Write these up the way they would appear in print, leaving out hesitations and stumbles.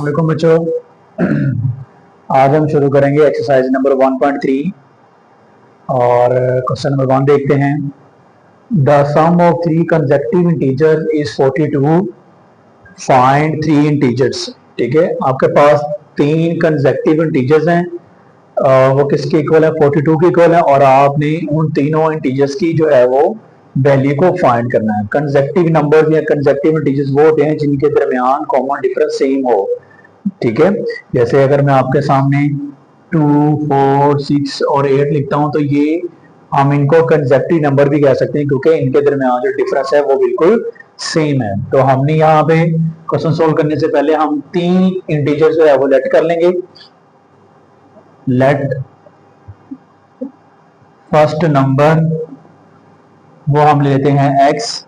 अस्सलामुअलैकुम बच्चों। आज हम शुरू करेंगे एक्सरसाइज नंबर 1.3 और क्वेश्चन नंबर 1 देखते हैं। The sum of three consecutive integer is 42, find three integers. ठीक है, आपके पास तीन कंसेक्यूटिव इंटीजर्स हैं, वो किसके इक्वल है? 42 के इक्वल है, और आपने उन तीनों इंटीजर्स की जो है वो वैल्यू को फाइंड करना है। कंसेक्यूटिव नंबर्स या कंसेक्यूटिव इंटीजर्स वो होते हैं जिनके दरमियान कॉमन डिफरेंस सेम हो। ठीक है, जैसे अगर मैं आपके सामने 2, 4, 6 और 8 लिखता हूं तो ये हम इनको कंसेक्यूटिव नंबर भी कह सकते हैं क्योंकि इनके दरमियान जो डिफरेंस है वो बिल्कुल सेम है। तो हमने यहाँ पे क्वेश्चन सोल्व करने से पहले हम तीन इंटीजर जो है वो लेट कर लेंगे। लेट फर्स्ट नंबर वो हम ले लेते हैं x,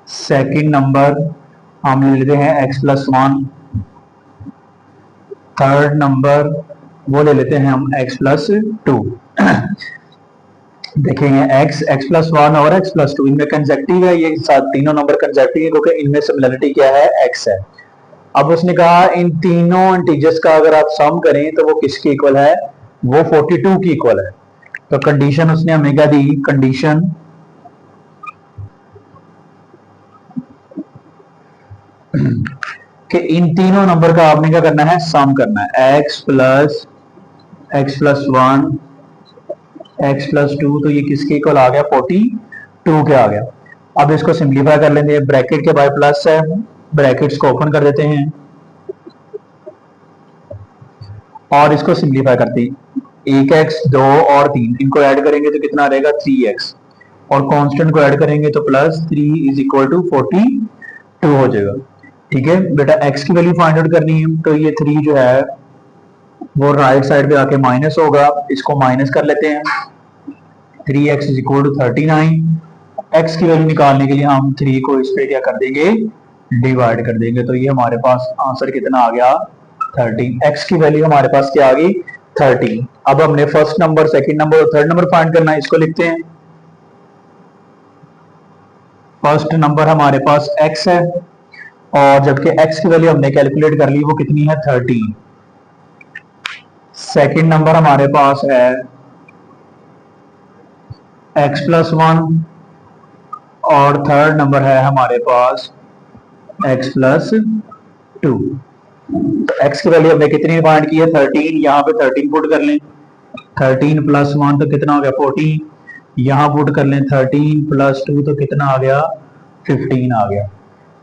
सेकंड नंबर हम ले लेते हैं x+1, थर्ड नंबर वो ले लेते हैं हम x+2। देखेंगे x+1 और x+2 इनमें कंसेक्यूटिव है, ये तीनों नंबर कंसेक्यूटिव है क्योंकि इनमें सिमिलरिटी क्या है? x है। अब उसने कहा इन तीनों इंटीजर्स का अगर आप सम करें तो वो किसके इक्वल है? वो 42 की इक्वल है। तो कंडीशन उसने हमें क्या दी? कंडीशन कि इन तीनों नंबर का आपने क्या करना है? सम करना है। x+1 x+2 तो ये किसके इक्वल आ गया? 42 के आ गया। अब इसको सिंप्लीफाई कर लेंगे, ब्रैकेट के बाद प्लस है, ब्रैकेट्स को ओपन कर देते हैं और इसको सिंप्लीफाई करते हैं। 1x 2 और 3 इनको ऐड करेंगे तो कितना रहेगा? 3x, और कांस्टेंट को ऐड करेंगे तो +3 इज इक्वल टू 42 हो जाएगा। ठीक है बेटा, x की वैल्यू फाइंड आउट करनी है तो ये 3 जो है वो राइट साइड पे आके माइनस होगा, इसको माइनस कर लेते हैं। 3x is equal to 39। x की वैल्यू निकालने के लिए हम 3 को इस पे क्या कर देंगे? डिवाइड कर देंगे, तो ये हमारे पास आंसर कितना आ गया? 13। x की वैल्यू हमारे पास क्या आ गई? 13। अब हमने फर्स्ट नंबर, सेकंड नंबर और थर्ड नंबर फाइंड करना है, इसको लिखते हैं। फर्स्ट नंबर हमारे पास x है और जबकि x की वैल्यू हमने कैलकुलेट कर ली, वो कितनी है? 13। सेकंड नंबर हमारे पास है x+1 और थर्ड नंबर है हमारे पास x+2। x की वैल्यू हमने कितनी फाइंड की है? 13। यहाँ पे 13 पुट कर लें, 13+1 तो कितना हो गया? 14। यहाँ पुट कर लें 13+2 तो कितना आ गया? 15 आ गया।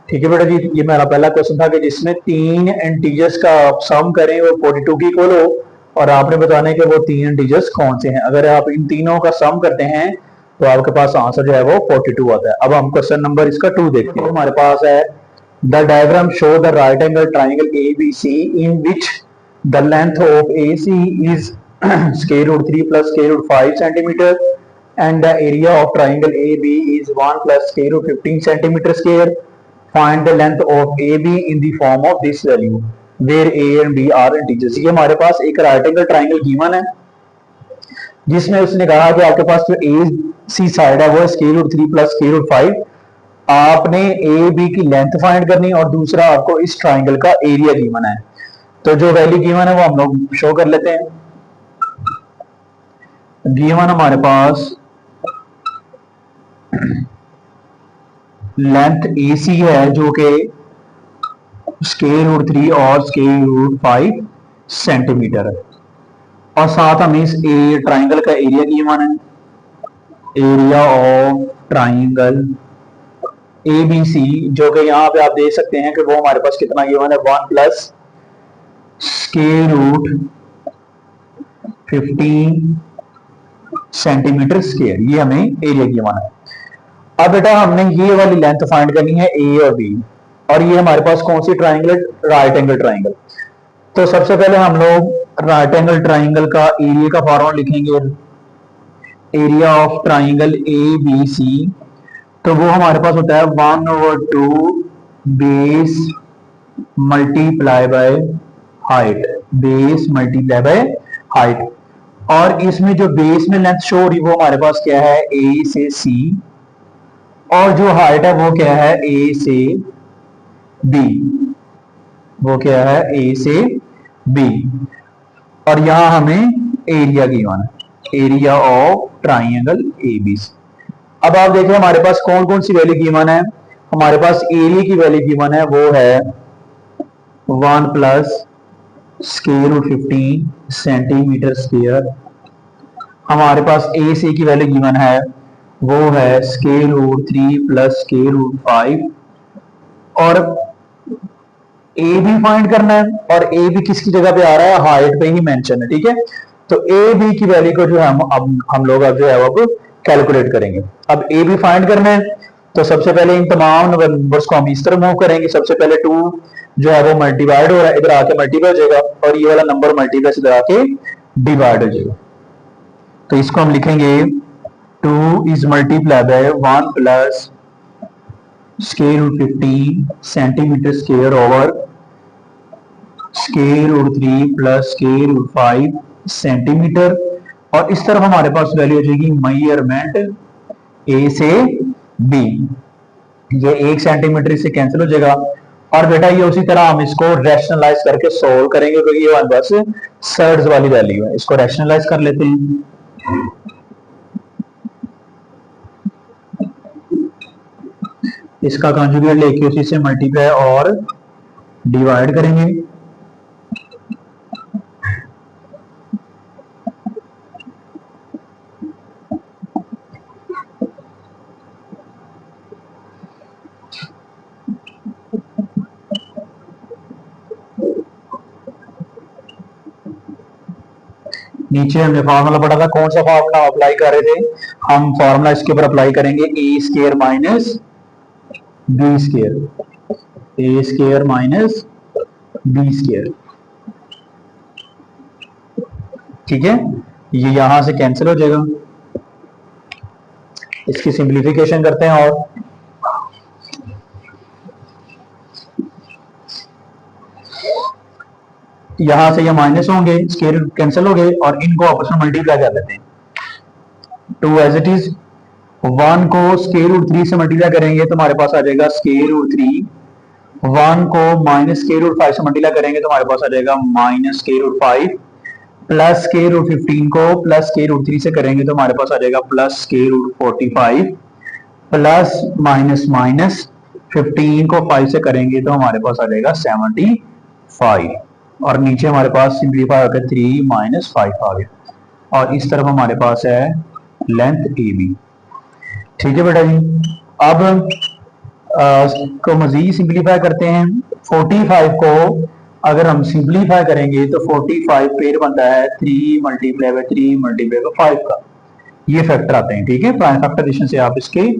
ठीक है बेटा जी, ये मेरा पहला क्वेश्चन था कि जिसमें तीन इंटीजर्स का सम करें वो 42 की इक्वल हो, और आपने बताना है कि वो तीन इंटीजर्स कौन से हैं। अगर आप इन तीनों का सम करते हैं तो आपके पास आंसर जो है वो 42 आता है। अब हम क्वेश्चन नंबर इसका 2 देखते हैं। हमारे पास है the diagram show the right angle triangle ABC in which the length of AC is √3 plus √5 centimeter and the area of triangle AB is 1 plus √15 centimeter square. Find the length of AB in the form of this value where A and B are integers। ये हमारे पास एक right angle triangle given है जिसमें उसने कहा कि आपके पास जो ए सी साइड है वो √3 plus √5। आपने ए बी की लेंथ फाइंड करनी और दूसरा आपको इस ट्राइंगल का एरिया गिवन है। तो जो वैल्यू गिवन है वो हम लोग शो कर लेते हैं। गिवन हमारे पास लेंथ AC है जो कि √3 और √5 सेंटीमीटर है, और साथ हमें इस ट्राइंगल का एरिया गिवन है। एरिया ऑफ ट्राइंगल ABC जो कि यहाँ पे आप देख सकते हैं कि वो हमारे पास कितना गिवन है? 1 plus √15 सेंटीमीटर स्क्वायर, ये हमें एरिया गिवन है। अब बेटा हमने ये वाली लेंथ फाइंड करनी है A और B, और ये हमारे पास कौन सी ट्राइंगल है? Right angle triangle. तो सबसे पहले हम लोग राइट एंगल ट्राइंगल का एरिया का फॉर्मूला लिखेंगे। एरिया ऑफ ट्राइंगल ABC तो वो हमारे पास होता है 1/2 base multiply by height, base multiply by height. और इसमें जो बेस में लेंथ शो हो रही वो हमारे पास क्या है? A से C, और जो हाइट है वो क्या है? A से B। वो क्या है, ए से बी। और यहां हमें एरिया गिवन है, area of triangle A B. अब आप देखें हमारे पास कौन कौन सी वैल्यू गिवन है। हमारे पास एरिया की वैल्यू गिवन है, वो है 1 plus square root 15 centimetre square. हमारे पास ए सी की वैल्यू गिवन है, वो है square root 3 plus square root 5। और ए भी फाइंड करना है, और ए भी किसकी जगह पे आ रहा है, हाइट पे ही मेंशन है, ठीक है। तो ए बी की वैल्यू को जो है हम लोग अब जो है वो कैलकुलेट करेंगे। अब ए बी फाइंड करना है, तो सबसे पहले इन तमाम नंबर्स को हम इस तरह मूव करेंगे। सबसे पहले 2 जो है वो मल्टीप्लाइड हो रहा है, इधर आके मल्टीप्लाई हो जाएगा, और ये वाला नंबर मल्टीप्लाई से इधर आके डिवाइड हो जाएगा। तो इसको हम लिखेंगे 2 is multiply by 1 plus square root 15 centimetre square over square root 3 plus square root 5 centimetre. और इस तरफ हमारे पास वैल्यू हो जाएगी मेजरमेंट ए से बी। ये 1 सेंटीमीटर से कैंसिल हो जाएगा। और बेटा ये उसी तरह हम इसको रैशनलाइज करके सोल्व करेंगे, क्योंकि ये बस सर्ड्स वाली वैल्यू है। इसको रैशनलाइज कर लेते हैं। इसका कंजुगेट लेके उसी से मल्टीप्लाई और डिवाइड करेंगे। नीचे हमने फॉर्मूला पढ़ा था, कौन सा फॉर्मूला अप्लाई कर रहे थे, हम फॉर्मूला इसके ऊपर अप्लाई करेंगे, ए स्क्वायर माइनस बी स्क्वायर, ए स्क्वायर माइनस बी स्क्वायर, ठीक है। ये यहां से कैंसिल हो जाएगा। इसकी सिंप्लीफिकेशन करते हैं, और यहां से ये माइनस होंगे, स्क्वायर कैंसिल हो गए, और इनको आपस में मल्टीप्लाई कर लेते हैं। 2 एज इट इज, 1 को स्क्वायर रूट 3 से मल्टीप्लाई करेंगे तो हमारे पास आ जाएगा स्क्वायर रूट 3। 1 को माइनस स्क्वायर रूट 5 से मल्टीप्लाई करेंगे तो हमारे पास आ जाएगा minus square root 5। Plus square root 15 को प्लस स्क्वायर रूट 3 से करेंगे तो हमारे पास आ जाएगा plus square root 45। Plus minus minus 15 को 5 से करेंगे तो हमारे पास आ जाएगा 75। और नीचे हमारे पास सिंप्लीफाई होकर 3 माइनस 5 आ गया। और इस तरफ हमारे पास है लेंथ ए बी, ठीक है बेटा जी। अब को मजीद सिंप्लीफाई करते हैं। 45 को अगर हम सिंप्लीफाई करेंगे तो 45 पेड़ बनता है 3 मल्टीप्लाई बाय 3 मल्टीप्लाई बाय 5 का, ये फैक्टर आते हैं, ठीक है। प्राइम फैक्टराइजेशन से आप इसके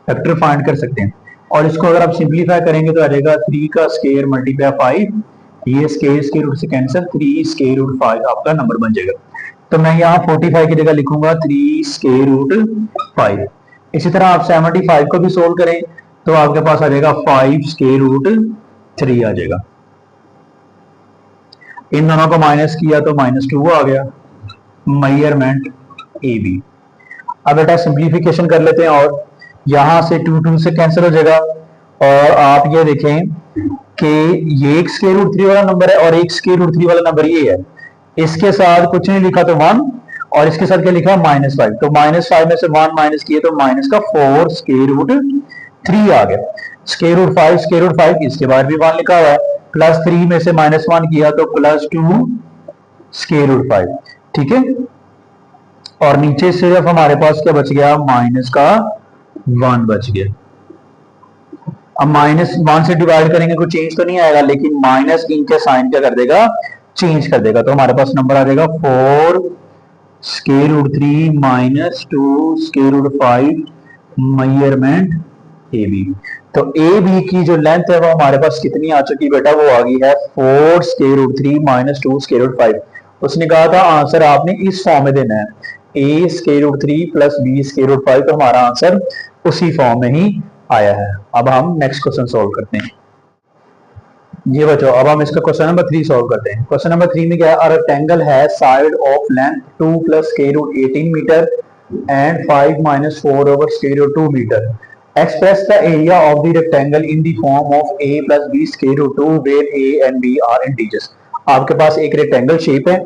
फैक्टर फाइंड कर सकते हैं। और इसको अगर आप सिंप्लीफाई करेंगे तो आ जाएगा 3 का स्क्वायर मल्टीप्लाई 5, ये स्क्वायर रूट से कैंसिल, 3 स्क्वायर रूट 5 आपका नंबर बन जाएगा। तो मैं यहाँ 45 की जगह लिखूंगा 3 स्क्वायर रूट 5। इसी तरह आप 75 को भी सोल्व करें तो आपके पास आ जाएगा 5 स्क्वायर रूट 3 आ जाएगा। इन दोनों को माइनस किया तो -2 आ गया, मेजरमेंट ए बी। अब बेटा सिंप्लीफिकेशन कर लेते हैं, और यहां से 2 से कैंसिल हो जाएगा। और आप ये देखें कि ये एक स्क्वायर रूट 3 वाला नंबर है और एक स्क्वायर रूट 3 वाला नंबर ये है। इसके साथ कुछ नहीं लिखा तो 1, और इसके साथ क्या लिखा, -5। तो -5 में से 1 माइनस किए तो माइनस का 4 स्क्वायर रूट 3 आ गया। स्क्वायर रूट 5 इसके बाद भी 1 लिखा हुआ है। प्लस 3 में से -1 किया तो +2 स्क्वायर रूट 5, ठीक है। और नीचे सिर्फ हमारे पास क्या बच गया, माइनस का 1 बच गया। अब -1 से डिवाइड करेंगे कोई चेंज तो नहीं आएगा, लेकिन माइनस इनके साइन क्या कर देगा, चेंज कर देगा। तो हमारे पास नंबर आ जाएगा 4 square root 3 minus 2 square root 5 measurement A B. तो ए बी की जो लेंथ है वो हमारे पास कितनी आ चुकी बेटा, वो आ गई है 4 square root 3 minus 2 square root 5। उसने कहा था आंसर आपने इस फॉर्म में देना है, a square root 3 plus b square root 5। तो हमारा आंसर उसी फॉर्म में ही आया है। अब हम नेक्स्ट क्वेश्चन सोल्व करते हैं। ये बच्चों अब हम इसका क्वेश्चन नंबर 3 सॉल्व करते हैं। क्वेश्चन नंबर 3 में क्या है, अ रेक्टेंगल है side of length 2 plus square root 18 metre and 5 minus 4 over square root 2 metre. Express the area of the rectangle in the form of a plus b square root 2 where a and b are integers. आपके पास एक rectangle shape है,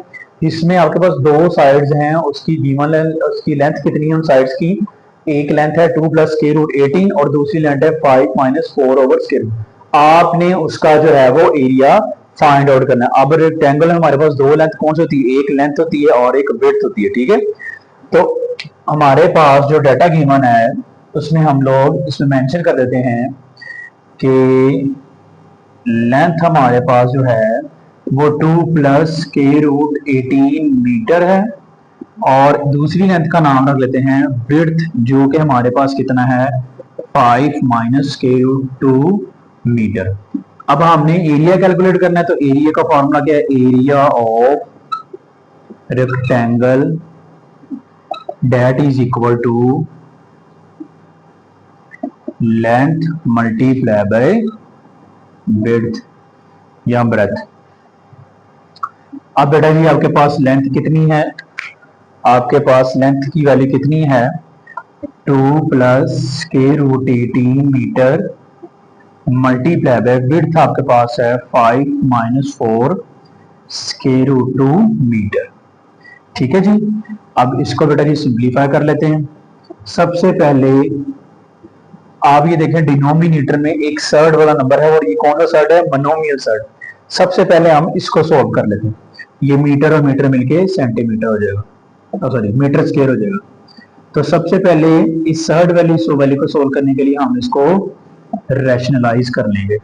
इसमें आपके पास दो sides हैं, उसकी given उसकी length कितनी है उन साइड्स की? एक लेंथ है 2 प्लस स्क्वायर रूट 18 और दूसरी लेंथ है 5 माइनस 4 ओवर स्क्वायर रूट। आपने उसका जो है वो एरिया फाइंड आउट करना है। अब रेक्टेंगल में हमारे पास दो लेंथ कौन सी होती है? एक लेंथ होती है और एक विड्थ होती है, ठीक है। तो हमारे पास जो डाटा गिवन है उसमें हम लोग इसमें मेंशन कर देते हैं कि लेंथ हमारे पास जो है वो 2 प्लस के रूट 18 मीटर है और दूसरी लेंथ का नाम रख लेते हैं विड्थ, जो कि हमारे पास कितना है? 5 माइनस के रूट 2 मीटर। अब हमने एरिया कैलकुलेट करना है, तो एरिया का फॉर्मूला क्या है? Area of rectangle that is equal to length multiply by width या breadth। अब बेटा जी आपके पास लेंथ कितनी है? आपके पास लेंथ की वैल्यू कितनी है? 2 प्लस के root 18 metre multiply by width आपके पास है 5 माइनस 4 के रूट 2 मीटर, ठीक है जी। अब इसको बेटा जी सिंप्लीफाई कर लेते हैं। सबसे पहले आप ये देखें डिनोमिनेटर में एक सर्ड वाला नंबर है और ये कौन सा सर्ड है? Monomial surd. सबसे पहले हम इसको सॉल्व कर लेते हैं। ये मीटर और मीटर मिलके सेंटीमीटर हो जाएगा, सॉरी मीटर स्क्वायर हो जाएगा। तो सबसे पहले इस सर्ड वैल्यू सो वैल्यू को सोल्व करने के लिए हम इसको रैशनलाइज कर लेंगे,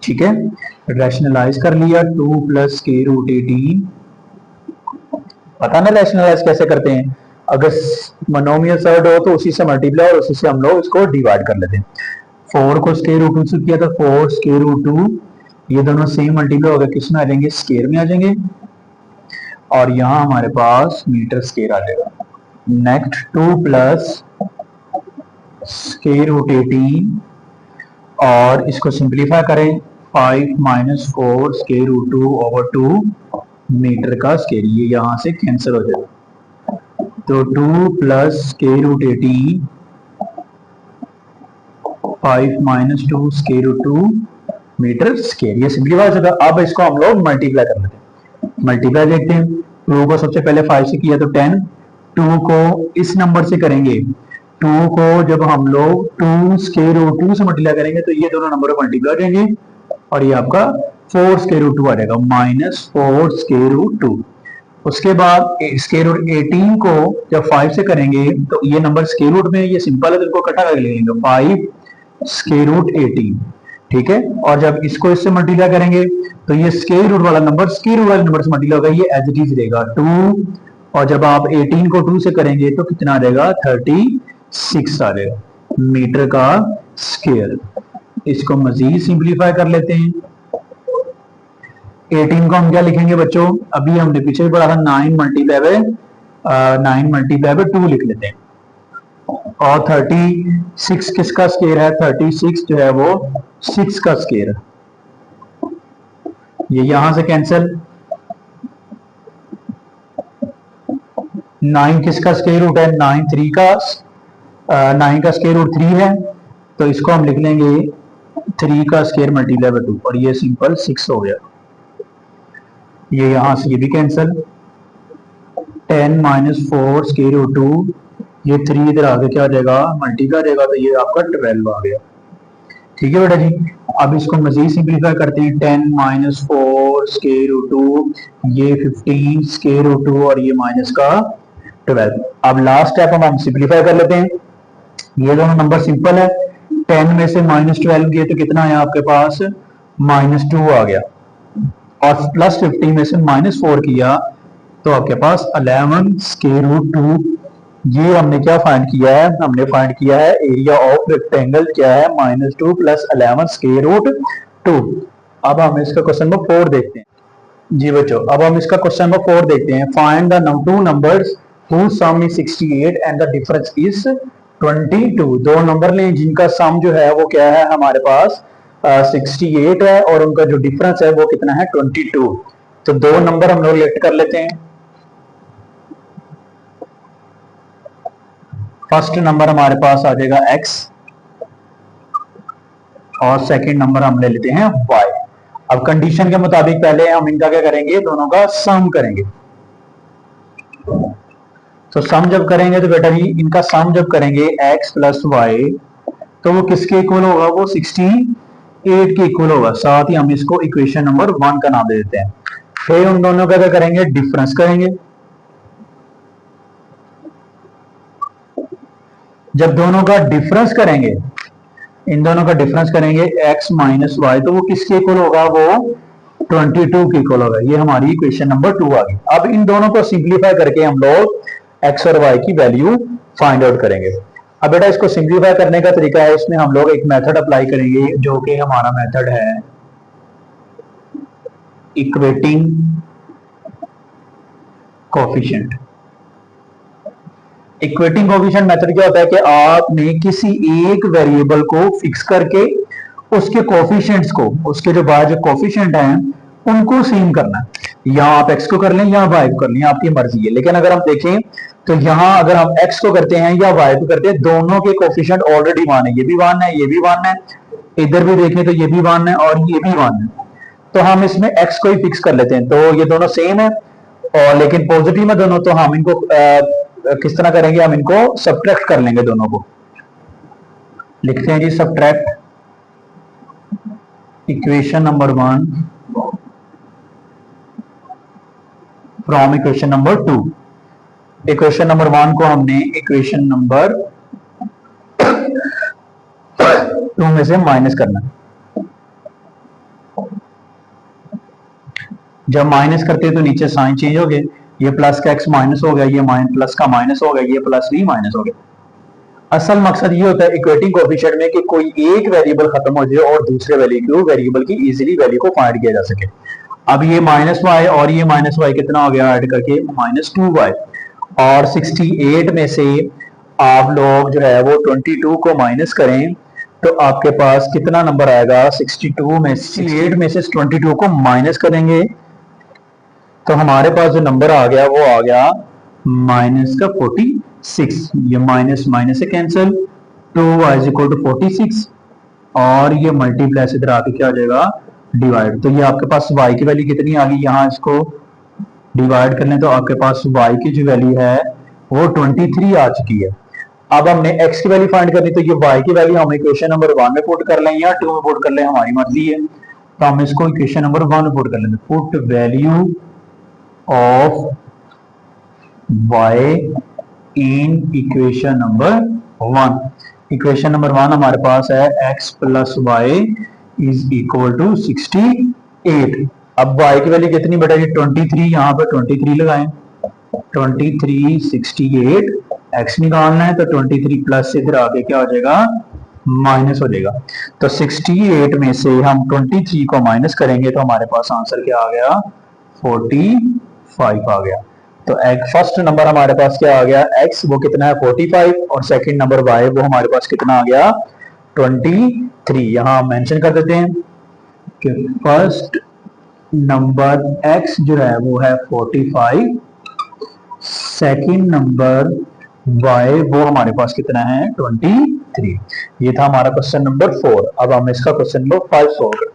ठीक है। रैशनलाइज कर लिया 2 प्लस के रूट 18, पता ना रैशनलाइज कैसे करते हैं? अगर मोनोमियल सर्ड हो तो उसी से मल्टीप्लाई और उसी से हम लोग इसको डिवाइड कर लेते हैं। 4 को स्क्वायर रूट 2 से किया तो 4 स्क्वायर रूट 2, ये दोनों सेम मल्टीप्लाई होकर किस में आ जाएंगे? स्क्वायर में आ जाएंगे और यहाँ हमारे पास मीटर स्क्वायर आ जाएगा। नेक्स्ट 2 प्लस स्क्वायर रूट 18 और इसको सिंप्लीफाई करें 5 minus 4 square root 2 over 2 metre का स्क्वायर, ये यहाँ से कैंसिल हो जाएगा। तो 2 plus square root 18 5 minus 2 square root 2 metre square, ये सिंप्लीफाई हो जाएगा। अब इसको हम लोग मल्टीप्लाई कर लेते हैं। मल्टीप्लाई देखते हैं, 2 को सबसे पहले 5 से किया तो 10, 2 को इस नंबर से करेंगे, 2 को जब हम लोग 2 स्क्वायर रूट 2 से मल्टीप्लाई करेंगे तो ये दोनों नंबर मल्टीप्लाई हो जाएंगे और ये आपका 4 स्क्वायर रूट 2 आ जाएगा, माइनस 4 स्क्वायर रूट 2। उसके बाद स्क्वायर रूट 18 को जब 5 से करेंगे तो ये नंबर स्क्वायर रूट में, ये सिंपल है तो इनको इकट्ठा कर लेंगे 5 स्क्वायर रूट 18, ठीक है। और जब इसको इससे मल्टीप्लाई करेंगे तो ये स्क्वायर रूट वाला नंबर स्क्वायर रूट वाले नंबर से मल्टीप्लाई होगा, ये एज इट इज रहेगा 2, और जब आप 18 को 2 से करेंगे तो कितना आ जाएगा? 36 आ जाएगा मीटर का स्क्वायर। इसको मजीद सिंप्लीफाई कर लेते हैं। 18 को हम क्या लिखेंगे बच्चों? अभी हमने पीछे भी पढ़ा था 9 मल्टीप्लाई बाय 2 लिख लेते हैं। और 36 किसका स्क्वायर है? 36 जो है वो 6 का स्क्वायर है, ये यहां से कैंसिल। 9 किसका स्क्वायर रूट है? 9 3 का 9 का स्क्वायर रूट 3 है, तो इसको हम लिख लेंगे 3 का स्क्वायर मल्टीप्लाई बाय 2 और ये सिंपल 6 हो गया। ये यहां से ये भी कैंसिल। 10 माइनस 4 स्क्वायर रूट 2, ये 3 इधर आगे क्या आ जाएगा? मल्टीप्लाई आ जाएगा, तो ये आपका 12 आ गया, ठीक है बेटा जी। अब इसको मजीद सिंप्लीफाई करते हैं। 10 माइनस 4 स्क्वायर रूट 2, ये 15 स्क्वायर रूट 2 और ये माइनस का 12। अब लास्ट स्टेप हम सिंप्लीफाई कर लेते हैं। ये दोनों नंबर सिंपल है, 10 में से माइनस 12 किए तो कितना है आपके पास? -2 आ गया, और प्लस 50 में से -4 किया तो आपके पास 11 स्क्वायर रूट 2। ये हमने क्या फाइंड किया है? हमने फाइंड किया है एरिया ऑफ रेक्टेंगल क्या है? -2 प्लस 11 स्क्वायर रूट 2। अब हम इसका क्वेश्चन नंबर 4 देखते हैं जी बच्चों। अब हम इसका क्वेश्चन नंबर 4 देखते हैं। Find the two numbers whose sum is 68 and the difference is 22। दो नंबर लें जिनका सम जो है वो क्या है हमारे पास 68 है और उनका जो डिफरेंस है वो कितना है? 22। तो दो नंबर हम लोग लेट कर लेते हैं। फर्स्ट नंबर हमारे पास आ जाएगा x, और सेकंड नंबर हम ले लेते हैं y। अब कंडीशन के मुताबिक पहले हम इनका क्या करेंगे, दोनों का सम करेंगे। तो सम जब करेंगे तो बेटा जी इनका सम जब करेंगे x प्लस वाई, तो वो किसके इक्वल होगा, वो 68 के इक्वल होगा। साथ ही हम इसको इक्वेशन नंबर 1 का नाम दे देते हैं। फिर उन दोनों का क्या करेंगे, डिफरेंस करेंगे। जब दोनों का डिफरेंस करेंगे, इन दोनों का डिफरेंस करेंगे x माइनस वाई, तो वो किसके इक्वल होगा, वो 22 के इक्वल होगा। ये हमारी इक्वेशन नंबर 2 आ गई। अब इन दोनों को सिंप्लीफाई करके हम लोग x और y की वैल्यू फाइंड आउट करेंगे। अब बेटा इसको सिंप्लीफाई करने का तरीका है, इसमें हम लोग एक मेथड अप्लाई करेंगे, जो कि हमारा मेथड है equating coefficient. Equating coefficient method क्या होता है कि आपने किसी एक वेरिएबल को फिक्स करके उसके कोफिशिएंट्स को, उसके जो बाहर जो कोफिशिएंट हैं उनको सेम करना है। या आप x को कर लें या y को कर लें, आपकी मर्जी है। लेकिन अगर हम देखें तो यहां अगर हम x को करते हैं या y को करते हैं, दोनों के कोफिशिएंट ऑलरेडी 1 है। ये भी 1 है, ये भी 1 है, इधर भी देखें तो ये भी 1 है और ये भी 1 है। तो हम इसमें x को ही फिक्स कर लेते हैं, तो ये दोनों सेम है। और लेकिन पॉजिटिव में दोनों, तो हम इनको किस तरह करेंगे, हम इनको सब्ट्रैक्ट कर लेंगे दोनों को। लिखते हैं जी subtract equation number 1 from equation number 2। Equation number 1 को हमने इक्वेशन नंबर 2 में से माइनस करना है। जब माइनस करते हैं तो नीचे साइन चेंज हो गए, ये प्लस का x माइनस हो गया, ये प्लस का माइनस हो गया, ये प्लस भी माइनस हो गया। असल मकसद ये होता है इक्वेटिंग कोफिशिएंट में कि कोई एक वेरिएबल खत्म हो जाए और दूसरे वेरिएबल की इजीली वैल्यू को फाइंड किया जा सके। अब ये माइनस वाई और ये माइनस वाई कितना हो गया, ऐड करके -2y। और 68 में से आप लोग जो है वो 22 को माइनस करें तो आपके पास कितना नंबर आएगा, 62 में 68 में से 22 को माइनस करेंगे तो हमारे पास जो नंबर आ गया वो आ गया माइनस का 46। ये माइनस माइनस से cancel, 2y is equal to 46 और ये मल्टीप्लाई से इधर आके क्या हो जाएगा, डिवाइड। तो ये आपके पास y की वैल्यू कितनी आ गई, यहाँ इसको डिवाइड कर लें तो आपके पास y की जो वैल्यू है वो 23 आ चुकी है। अब हमने x की वैल्यू फाइंड करनी, तो ये y की वैल्यू हम इक्वेशन नंबर 1 में पुट कर लें या 2 में पुट कर लें, हमारी मर्जी है। तो हम इसको इक्वेशन नंबर 1 में पुट कर लेंगे। Put value of y in equation number 1। Equation number 1 हमारे पास है x plus y is equal to 68। अब y की वैल्यू कितनी बेटा, ये 23, यहाँ पे 23 लगाएं, 23 68, x निकालना है तो 23 प्लस से इधर आके क्या हो जाएगा, माइनस हो जाएगा। तो 68 में से हम 23 को माइनस करेंगे तो हमारे पास आंसर क्या आ गया, 45 आ गया। तो फर्स्ट नंबर हमारे पास क्या आ गया, x वो कितना है 45 और सेकंड नंबर y वो हमारे पास कितना आ गया 23। यहां मेंशन कर देते हैं कि फर्स्ट नंबर x जो है वो है 45, सेकंड नंबर y वो हमारे पास कितना है 23। ये था हमारा क्वेश्चन नंबर 4। अब हम इसका क्वेश्चन नंबर 5 सॉल्व करते हैं।